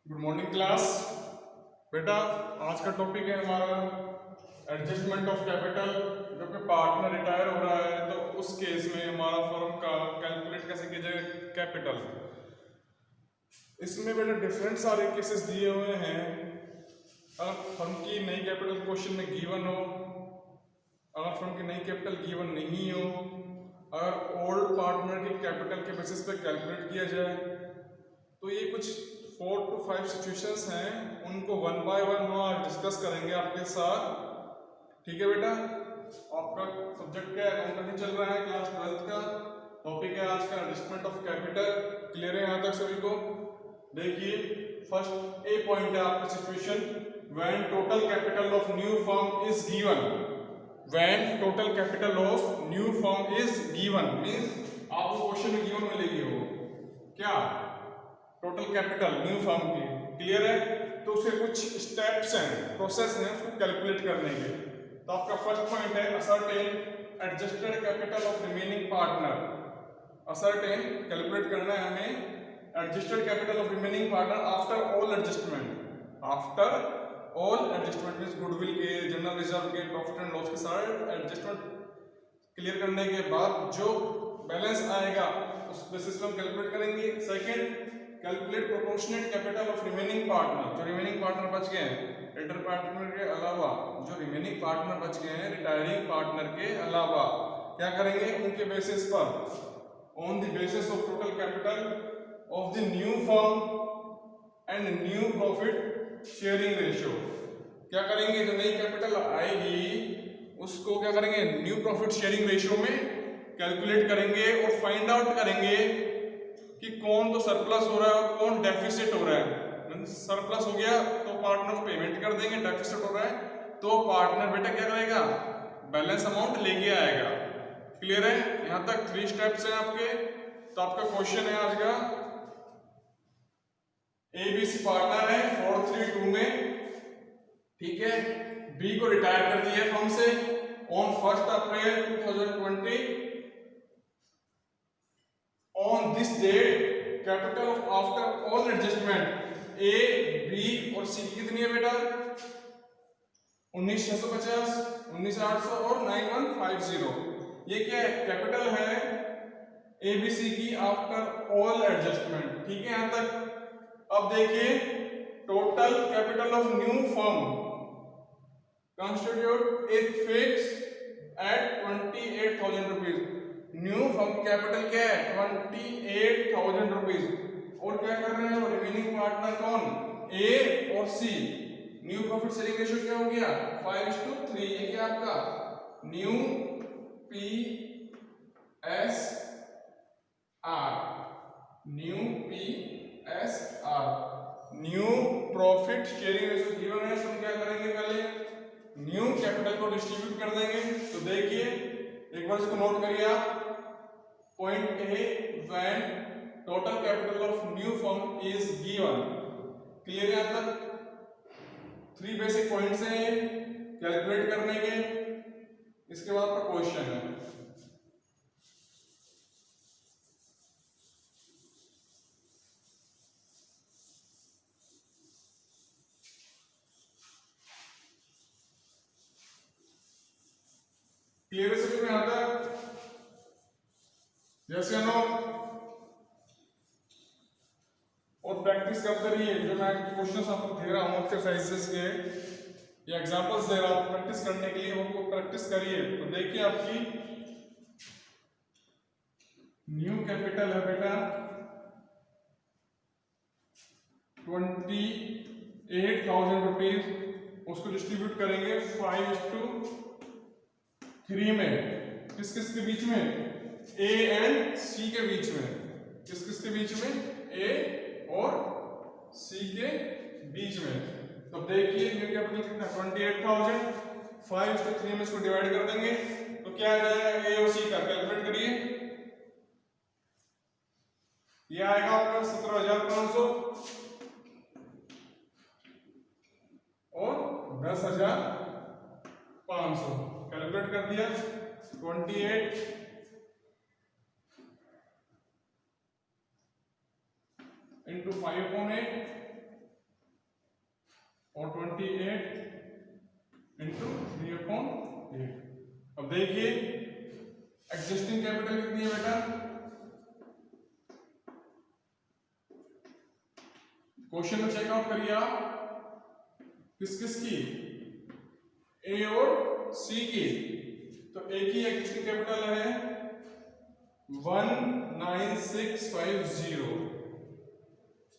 Good morning class. बेटा आज का टॉपिक है हमारा एडजस्टमेंट ऑफ कैपिटल। जब कि पार्टनर रिटायर हो रहा है तो उस केस में हमारा फर्म का कैलकुलेट कैसे किया जाए कैपिटल। इसमें बेटा डिफरेंट सारे केसेस दिए हुए हैं। अगर फर्म की नई कैपिटल क्वेश्चन में गिवन हो, अगर फर्म की नई कैपिटल गिवन नहीं हो, अगर ओल्ड पार्टनर की कैपिटल के बेसिस पे कैलकुलेट किया जाए, तो ये कुछ 4 to 5 सिचुएशंस हैं। उनको वन बाय वन हम आज डिस्कस करेंगे आपके साथ। ठीक है बेटा, आपका सब्जेक्ट क्या है, अकाउंटिंग चल रहा है, क्लास 12th का टॉपिक है आज का एडजस्टमेंट ऑफ कैपिटल। क्लियर है यहाँ तक सभी को? देखिए फर्स्ट ए पॉइंट है आपका situation, when total capital of new firm is given. When total capital of new firm is given means आपको क्वेश्चन में गिवन मिलेगी वो क्या, टोटल कैपिटल न्यू फर्म की। क्लियर है? तो उसके कुछ स्टेप्स हैं, प्रोसेस हैं उसको कैलकुलेट करने के। तो आपका फर्स्ट पॉइंट है ascertain adjusted capital of remaining partner. Ascertain calculate करना है हमें adjusted capital of remaining partner after all adjustment. After all adjustment means goodwill के, जनरल रिजर्व के, प्रॉफिट एंड लॉस के सारे एडजस्टमेंट क्लियर करने के बाद जो बैलेंस आएगा उस बेसिस पे हम कैलकुलेट करेंगे। Second, calculate proportionate capital of remaining partner. जो रिमेनिंग पार्टनर बच गए हैं रिटायर पार्टनर के अलावा, जो रिमेनिंग पार्टनर बच गए हैं रिटायरिंग पार्टनर के अलावा, क्या करेंगे उनके बेसिस पर, on the basis of total capital of the new firm and new profit sharing ratio. क्या करेंगे, जो नई कैपिटल आएगी उसको क्या करेंगे, न्यू प्रॉफिट शेयरिंग रेशियो में कैलकुलेट करेंगे और फाइंड आउट करेंगे कि कौन तो सरप्लस हो रहा है और कौन डेफिसिट हो रहा है। सरप्लस हो गया तो पार्टनर को पेमेंट कर देंगे, डेफिसिट हो रहा है तो पार्टनर बेटा क्या करेगा, बैलेंस अमाउंट लेके आएगा। क्लियर है? यहां तक 3 स्टेप्स हैं आपके। तो आपका क्वेश्चन है आज का, एबीसी पार्टनर है 432 में, ठीक है, बी को रिटायर कर दिया फर्म से on 1 April 2020। On this date, capital of after all adjustment A, B और C कितनी है बेटा, 19,650, 19,800 और 9,150। ये क्या है, कैपिटल है ABC की आफ्टर ऑल एडजस्टमेंट। ठीक है यहाँ तक? अब देखिए total capital of new firm constitute is fix eight 28,000 rupees. New firm की कैपिटल क्या है, 28,000 रुपीज। और क्या कर रहे हैं रिमेनिंग पार्टनर कौन, ए और सी। न्यू प्रॉफिट शेयरिंग रेशियो क्या हो गया, 5:3। ये क्या आपका new P S R, new P S R, new profit sharing ratio given है। तो हम क्या करेंगे, पहले न्यू कैपिटल को डिस्ट्रीब्यूट कर देंगे। तो देखिए एक बार इसको नोट करिए आप, point A, when total capital of new firm is given. Clear है यहां तक? 3 बेसिक पॉइंट्स हैं कैलकुलेट करने के। इसके बाद आपका क्वेश्चन है, क्लियर है सभी में यहां तक? जैसे नो और प्रैक्टिस करते रहिए। जो मैं क्वेश्चंस आपको दे रहा हूँ एक्सरसाइजेस के या एग्जांपल्स दे रहा हूँ प्रैक्टिस करने के लिए, वो प्रैक्टिस करिए। तो देखिए आपकी न्यू कैपिटल है बेटा 28,000 रुपीज, उसको डिस्ट्रीब्यूट करेंगे 5:3 में। किस किस के बीच में, ए एंड सी के बीच में। किस किस के बीच में, ए और सी के बीच में। तो देखिए न्यू कैपिटल कितना, 28,000, 5:3 में इसको डिवाइड कर देंगे तो क्या आ जाएगा, ए और सी का कैलकुलेट करिए। ये आएगा आपका 17,500 और 10,500। कैलकुलेट कर दिया, 28 into 5/8 और 28 इंटू 3/8। अब देखिए एग्जिस्टिंग कैपिटल कितनी है बेटा, क्वेश्चन में चेकआउट करिए आप किस किस की, ए और सी की। तो ए की एग्जिस्टिंग कैपिटल है 19650,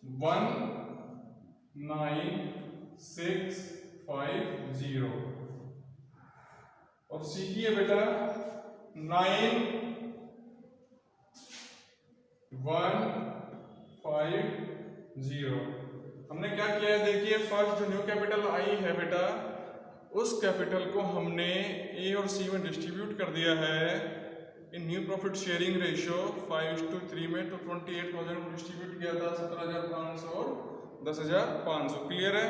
19650, और सी की है बेटा 9150। हमने क्या किया है देखिए, फर्स्ट जो न्यू कैपिटल आई है बेटा, उस कैपिटल को हमने ए और सी में डिस्ट्रीब्यूट कर दिया है इन न्यू प्रॉफिट शेयरिंग रेशियो 5:3 में। तो 28,000 को डिस्ट्रीब्यूट किया था 17,500 और 10,500। क्लियर है।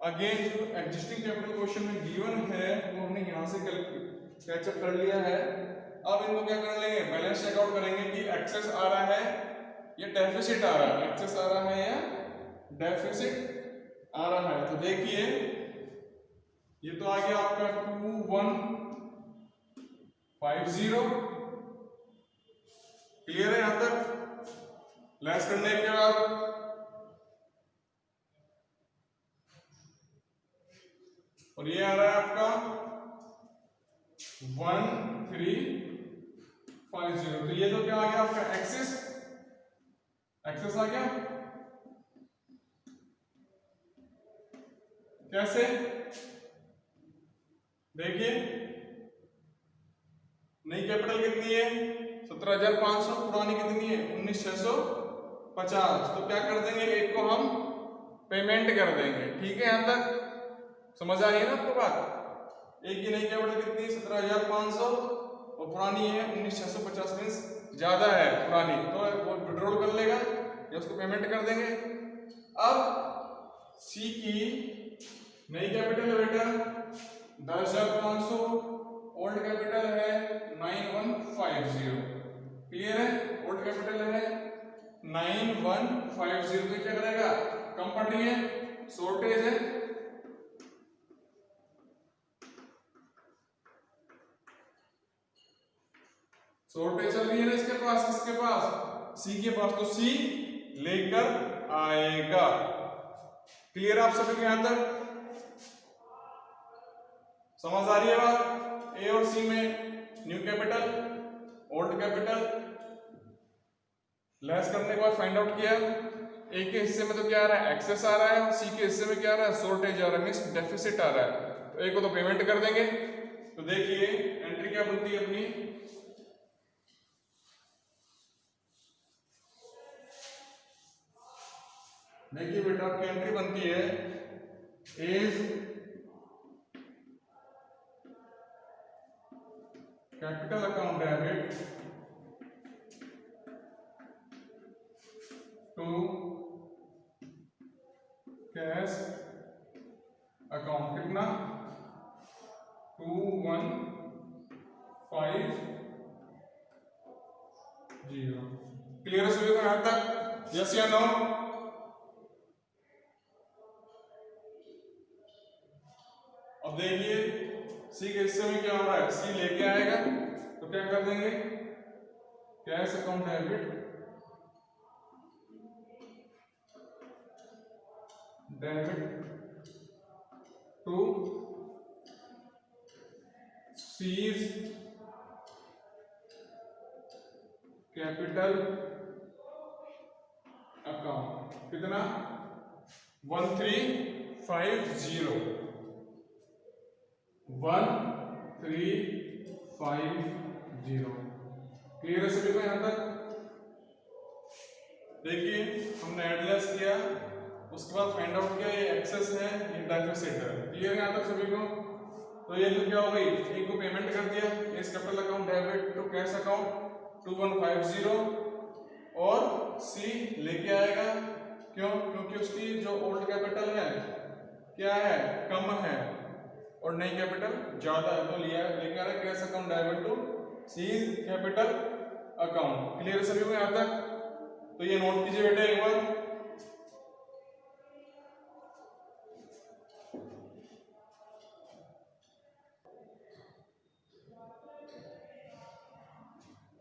अगेन जो एग्जिस्टिंग कैपिटल क्वेश्चन में गिवन है वो हमने यहाँ से कैचअप कर लिया है। अब इनको क्या कर लेंगे, बैलेंस चेकआउट करेंगे कि एक्सेस आ रहा है या डेफिसिट आ रहा है, एक्सेस आ रहा है या डेफिसिट आ रहा है। तो देखिए ये तो आ गया आपका 2150। क्लियर है यहां तक। लेस करने के बाद और ये आ रहा है आपका 1350। तो ये तो क्या आ गया आपका एक्सेस, एक्सेस आ गया। कैसे देखिए, नई कैपिटल कितनी है 17,500, पुरानी कितनी है 19,650। तो क्या कर देंगे, एक को हम पेमेंट कर देंगे। ठीक है, यहां तक समझ आ रही है ना आपको बात। एक की नई कैपिटल कितनी 17,500 और पुरानी है 19,650, मीन्स ज्यादा है पुरानी, तो वो विड्रॉल कर लेगा या उसको पेमेंट कर देंगे। अब सी की नई कैपिटल है बेटा 10,500, ओल्ड कैपिटल है 9150। क्लियर है, ओल्ड कैपिटल है 9150। तो क्या करेगा, कम पड़ रही है, शॉर्टेज है, शॉर्टेज चल रही है ना इसके पास, किसके पास, सी के पास। तो सी लेकर आएगा। क्लियर आप सभी को यहां तक समझ आ रही है बात। ए और सी में new capital old capital less करने के बाद फाइंड आउट किया। ए के हिस्से में तो क्या आ रहा है, एक्सेस आ रहा है, और सी के हिस्से में क्या आ रहा है, शॉर्टेज आ रहा है, मींस डेफिसिट आ रहा है। तो ए को तो पेमेंट कर देंगे। तो देखिए एंट्री क्या बनती है अपनी, देखिए बेटा आपकी एंट्री बनती है as capital account debit to cash account. कितना 2150। क्लियर है सभी को यहां तक, यस या नो। अब देखिए सी के हिस्से में क्या हो रहा है, सी लेके आएगा तो क्या कर देंगे, cash account debit to C's capital account. कितना 1350, 1350। क्लियर है सभी को यहां तक। देखिए हमने एडलेस किया, उसके बाद फाइंड आउट किया, ये एक्सेस है ये डेफिसिट है। क्लियर है यहां तक सभी को। तो ये तो क्या हो गई, एक को पेमेंट कर दिया, इस capital account debit to cash account 2150, और सी लेके आएगा। क्यों, क्योंकि उसकी जो ओल्ड कैपिटल है क्या है, कम है, और नई कैपिटल ज्यादा है, तो लिया लेके आ रहा है cash account debit to C capital account. Clear है सभी को यहां तक। तो ये नोट कीजिए बेटा एक बार।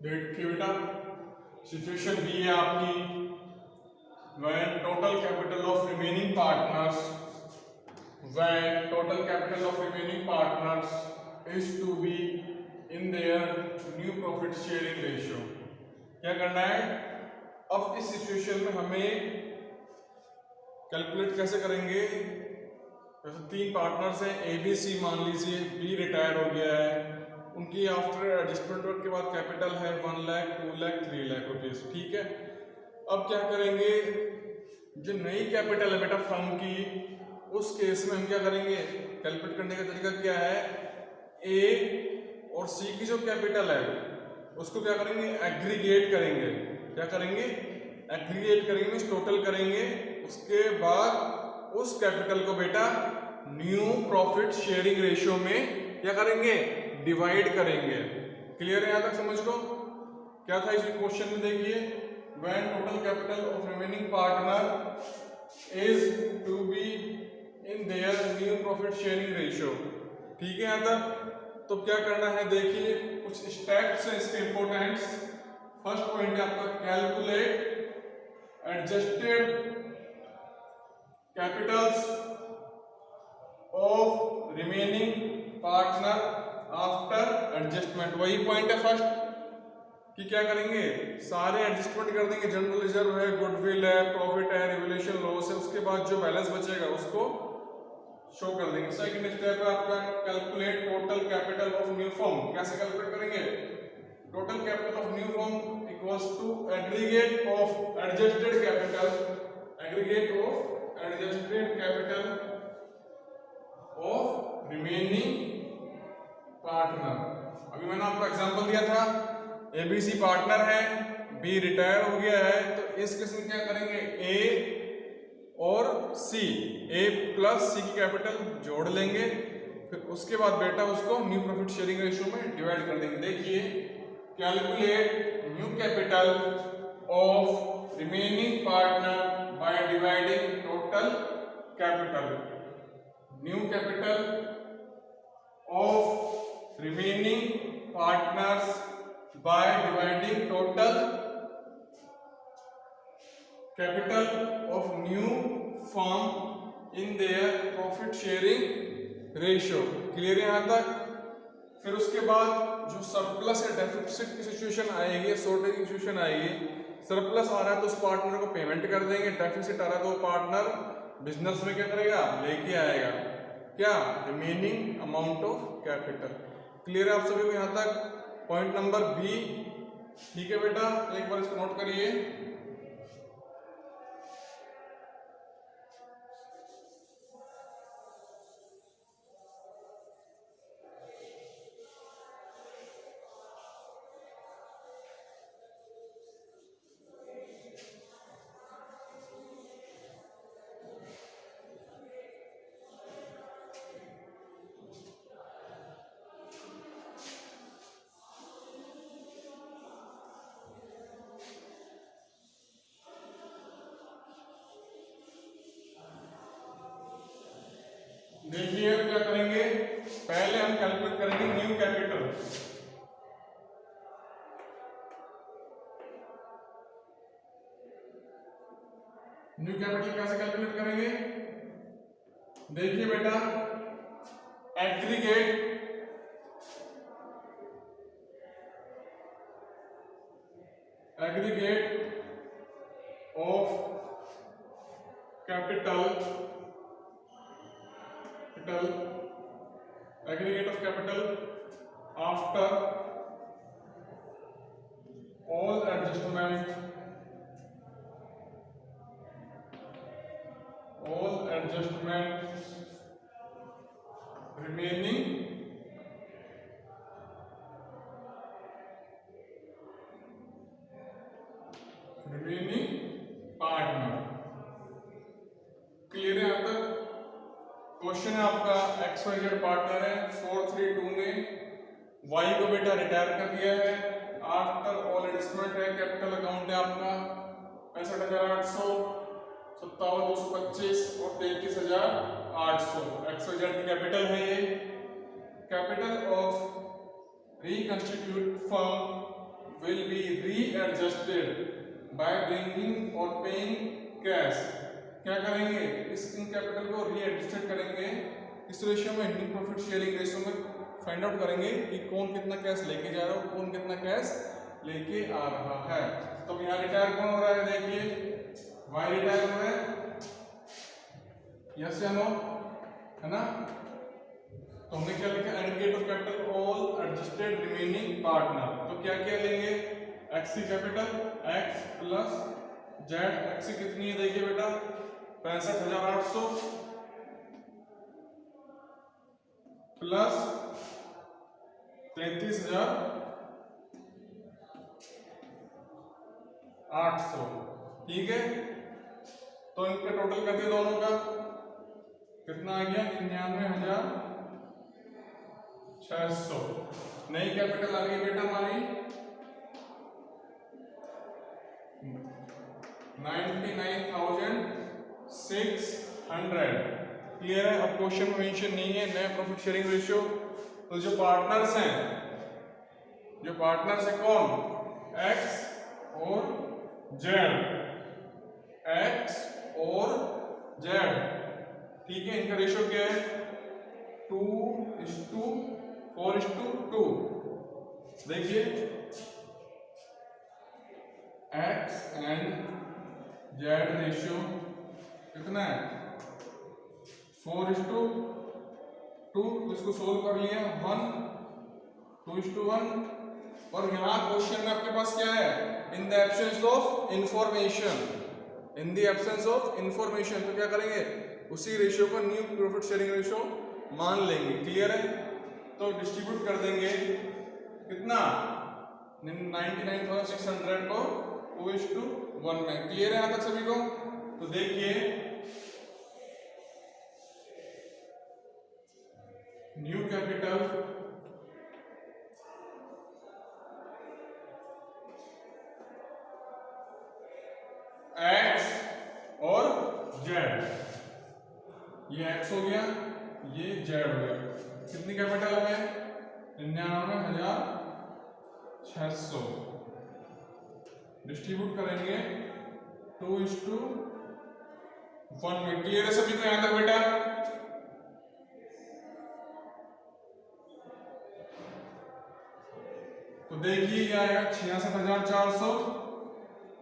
देखिए बेटा, सिचुएशन बी है आपकी, when total capital of remaining partners is to be in their new profit sharing ratio। क्या करना है अब इस सिचुएशन में, हमें कैलकुलेट कैसे करेंगे। जैसे 3 पार्टनर्स हैं, ए बी सी मान लीजिए, बी रिटायर हो गया है, उनकी आफ्टर एडजस्टमेंट वर्क के बाद कैपिटल है 1 लाख 2 लाख 3 लाख रुपीस, ठीक है। अब क्या करेंगे, जो नई कैपिटल है बेटा फर्म की, उस केस में हम क्या करेंगे, कैलकुलेट करने का तरीका क्या है, ए और सी की जो कैपिटल है उसको क्या करेंगे, एग्रीगेट करेंगे। क्या करेंगे, एग्रीगेट करेंगे, मींस टोटल करेंगे। उसके बाद उस कैपिटल को बेटा न्यू प्रॉफिट शेयरिंग रेशियो में क्या करेंगे, डिवाइड करेंगे। क्लियर है यहाँ तक, समझ लो क्या था इस क्वेश्चन में। देखिए, when total capital of remaining partner is to be in their new profit sharing ratio, ठीक है यहाँ तक। तो क्या करना है, देखिए कुछ स्टेप्स हैं इसके इंपॉर्टेंट्स। फर्स्ट पॉइंट है आपका, calculate adjusted Capitals of remaining partner after adjustment. वही पॉइंट है फर्स्ट कि क्या करेंगे, सारे एडजस्टमेंट कर देंगे, जनरल रिजर्व है, गुडविल है, प्रॉफिट है, रिवोल्यूशन लॉस है, उसके बाद जो बैलेंस बचेगा उसको शो कर देंगे। सेकंड स्टेप है आपका, calculate total capital of new firm. कैसे कैलकुलेट करेंगे, total capital of new firm equals to aggregate of adjusted capital, aggregate of adjusted capital of remaining partner. अभी मैंने आपको एग्जांपल दिया था, एबीसी पार्टनर है, बी रिटायर हो गया है, तो इस केस में क्या करेंगे, ए और सी, ए प्लस सी की कैपिटल जोड़ लेंगे, फिर उसके बाद बेटा उसको न्यू प्रॉफिट शेयरिंग रेशियो में डिवाइड कर देंगे। देखिए, calculate new capital of remaining partner by dividing total capital. New capital of remaining partners by dividing total capital of new firm in their profit sharing ratio। Clear है यहाँ तक। फिर उसके बाद जो सरप्लस है, डेफिसिट की सिचुएशन आएगी, शॉर्टेज की सिचुएशन आएगी, सरप्लस आ रहा है तो उस पार्टनर को पेमेंट कर देंगे, डेफिसिट आ रहा है तो पार्टनर बिजनेस में क्या करेगा, लेके आएगा क्या, remaining amount of capital. Clear है आप सभी को यहाँ तक। पॉइंट नंबर बी, ठीक है बेटा, एक बार इसको नोट करिए। देखिए क्या करेंगे, पहले हम कैलकुलेट करेंगे न्यू कैपिटल। न्यू कैपिटल कैसे कैलकुलेट करेंगे, देखिए बेटा, aggregate of capital, aggregate of capital after all adjustment remaining partner। Clear है यहाँ तक। क्वेश्चन है आपका, XYZ पार्टनर है, 432 में Y को बेटा रिटायर कर दिया है, आफ्टर ऑल एडजस्टमेंट है, कैपिटल अकाउंट है आपका 65,800, 57,225 और 33,800। XYZ की कैपिटल है ये। Capital of reconstitute firm will be readjusted by bringing or paying cash। क्या करेंगे, इस इन कैपिटल को रीएडजस्ट करेंगे इस रेशियो में, न्यू प्रॉफिट शेयरिंग रेशियो में फाइंड आउट करेंगे कि कौन कितना कैश लेके जा रहा है, कौन कितना कैश लेके आ रहा है। तो यहाँ रिटायर कौन हो रहा है, देखिए वाई रिटायर हो रहा है, यस या नो, है ना। तो हमने क्या लिखा, advocate of capital all adjusted remaining partner. तो क्या क्या लेंगे, एक्स की capital x plus Z, x की कितनी है देखिए बेटा 65,800 प्लस 33,800, ठीक है। तो इनका टोटल कर दिया दोनों का, कितना आ गया 99,600। नई कैपिटल आ गई बेटा हमारी 99,600। क्लियर है। अब क्वेश्चन में मेंशन नहीं है नया प्रॉफिट शेयरिंग रेशियो। तो जो पार्टनर्स हैं कौन, एक्स और जेड, एक्स और जेड, ठीक है। इनका रेशियो क्या है 2:4:2। देखिए एक्स एंड जेड रेशियो कितना है 4:2। तो इसको सोल्व कर लिया 1:2:1। और यहाँ क्वेश्चन में आपके पास क्या है, in the absence of information, in the absence of information. तो क्या करेंगे, उसी रेशियो को न्यू प्रॉफिट शेयरिंग रेशियो मान लेंगे। क्लियर है। तो डिस्ट्रीब्यूट कर देंगे कितना 99,600 को 2:1 में। क्लियर है यहाँ तक सभी को। तो देखिए न्यू कैपिटल एक्स और जेड, ये एक्स हो गया, ये जेड हो गया। कितनी कैपिटल है 99,600। डिस्ट्रीब्यूट करेंगे 2:1 में। क्लियर है सभी को यहाँ तक बेटा। तो देखिए ये आएगा 66,400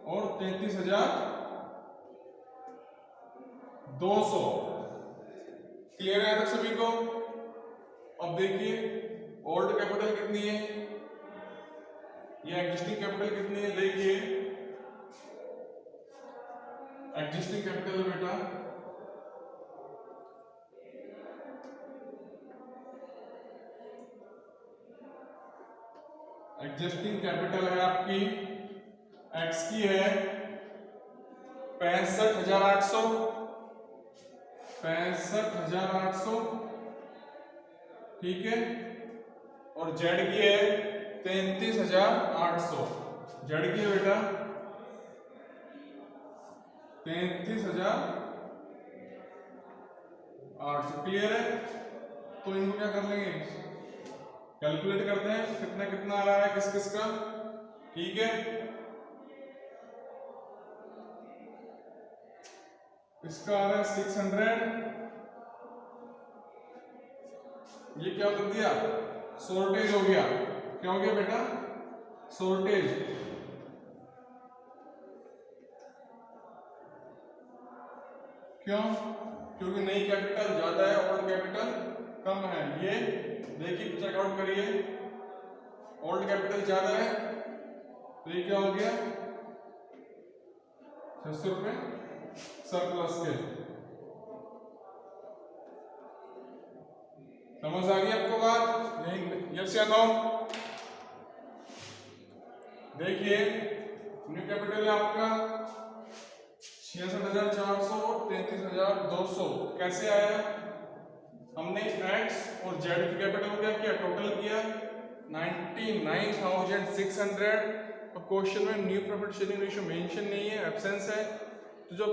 और 33,200। क्लियर है तक सभी को। अब देखिए ओल्ड कैपिटल कितनी है, ये एग्जिस्टिंग कैपिटल कितनी है, देखिए एग्जिस्टिंग कैपिटल बेटा एग्जिस्टिंग कैपिटल है आपकी एक्स की है 65,800, ठीक है। और जेड की है 33,800। जेड की है बेटा 33,800। क्लियर है। तो इनको क्या कर लेंगे, कैलकुलेट करते हैं कितना कितना आ रहा है किस किस का, ठीक है। इसका आ रहा है 600, ये क्या कर दिया शॉर्टेज हो गया। क्या हो गया बेटा शॉर्टेज। क्यों, क्योंकि नई कैपिटल ज्यादा है, ओल्ड कैपिटल कम है। ये देखिए चेकआउट करिए, ओल्ड कैपिटल ज्यादा है तो ये क्या हो गया 600 रुपए सरप्लस के। समझ आ गई आपको बात, यस या नो। देखिए न्यू कैपिटल है आपका 66,400 और 33,200। कैसे आया, हमने एक्स और जेड की कैपिटल को क्या किया टोटल किया 99,600। और क्वेश्चन में new profit sharing ratio mention नहीं है, एब्सेंस है। तो जो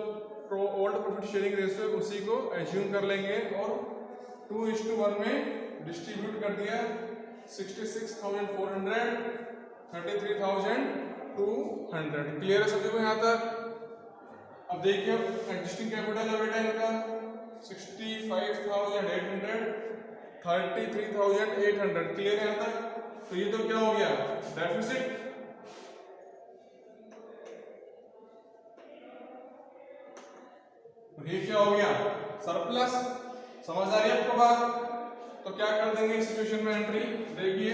ओल्ड प्रॉफिट शेयरिंग रेशियो है उसी को एज्यूम कर लेंगे और 2:1 में डिस्ट्रीब्यूट कर दिया 66,400 33,200। क्लियर है सभी को यहाँ तक? अब देखिए एग्जिस्टिंग कैपिटल है बेटा इनका 65,800, 33,800। क्लियर है यहाँ तक? तो ये तो क्या हो गया, डेफिसिट। ये क्या हो गया, सरप्लस। समझ आ रही है आपको बात? तो क्या कर देंगे इस सिचुएशन में एंट्री, देखिए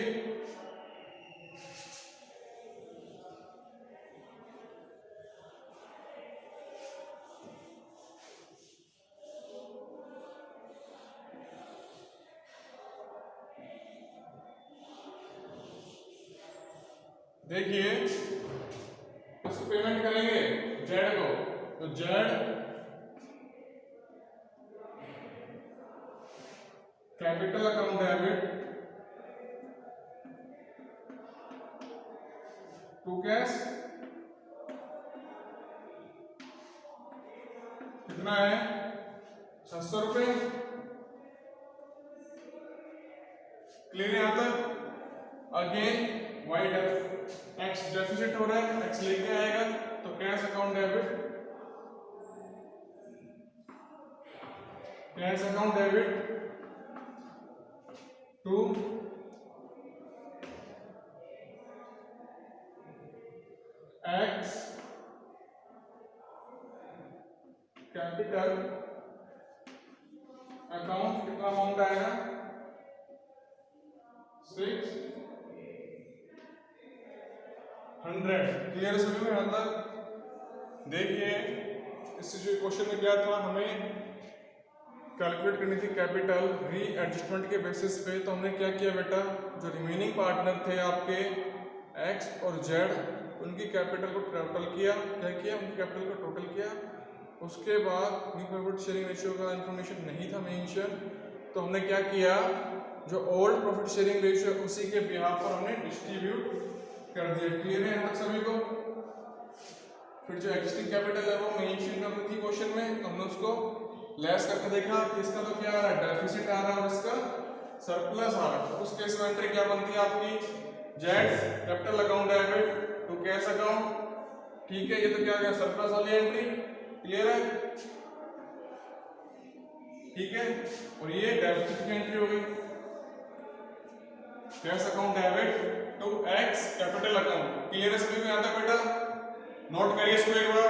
देखिए इसको पेमेंट करेंगे जेड को, तो Z capital account debit to cash कितना है 600 रुपए। क्लियर है यहां तक? अगेन वाई एक्स डेफिसिट हो रहा है, एक्स लेके आएगा तो cash account debit, cash account debit to X capital account, कितना अमाउंट आएगा 600। क्लियर सभी में यहां तक? देखिए इस क्वेश्चन में क्या था, हमें कैलकुलेट करनी थी कैपिटल री एडजस्टमेंट के बेसिस पे। तो हमने क्या किया बेटा, जो रिमेनिंग पार्टनर थे आपके एक्स और जेड, उनकी कैपिटल को टोटल किया। क्या किया, उनकी कैपिटल को टोटल किया। उसके बाद न्यू प्रॉफिट शेयरिंग रेशियो का इंफॉर्मेशन नहीं था मेंशन, तो हमने क्या किया, जो ओल्ड प्रॉफिट शेयरिंग रेशियो उसी के बिहाफ पर हमने डिस्ट्रीब्यूट कर दिया। क्लियर है यहाँ तक सभी को? फिर जो एग्जिस्टिंग कैपिटल है वो मेंशन करनी थी क्वेश्चन में, तो हमने उसको लेस करके देखा कि इसका तो क्या आ रहा है, डेफिसिट आ रहा है और इसका सरप्लस आ रहा है। तो उस केस में एंट्री क्या बनती है आपकी, Z capital account debit to cash account. ठीक है, ये तो क्या गया, सरप्लस वाली एंट्री। क्लियर है? ठीक है, और ये डेफिसिट की एंट्री हो गई, cash account debit to X capital account. Clear है सभी को यहाँ तक बेटा? नोट करिए इसको एक बार।